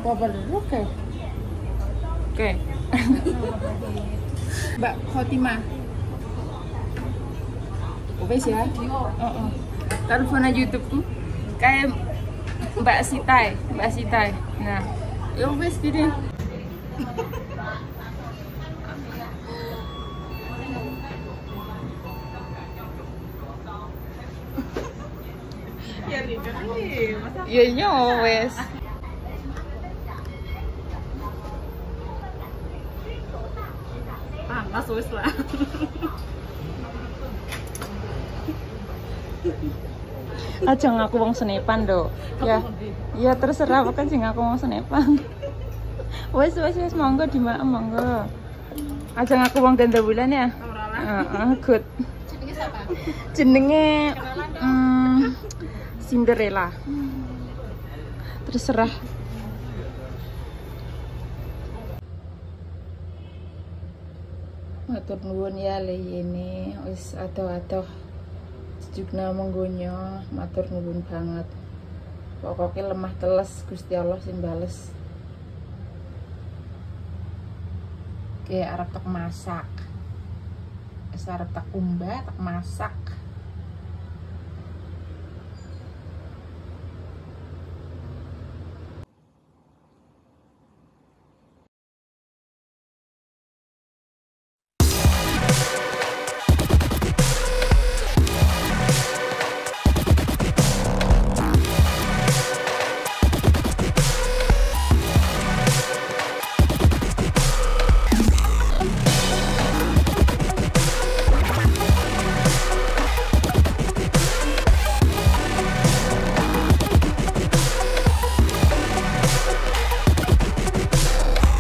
apa-apa. Oke. Mbak Khotimah. Wes ya. Heeh. Telepon aja YouTubeku. Kayak Mbak Sitai. Nah, ya wes gini. Ya iya wes. Panas wes lah. Aja ngaku wong senepan do. Ya. Ya terserah kan sing ngaku wong senepan. Wes monggo dimaem monggo. Aja ngaku wong ganda bulan ya. Good. Jenenge siapa? Jenenge Cinderella. Terserah. Matur nuwun ya leyene wis ado-ado jujugna menggonyo, matur nuwun banget. Pokoknya lemah teles Gusti Allah sing bales. Kayak arep tak masak. Wis arep tak umbah, tak masak.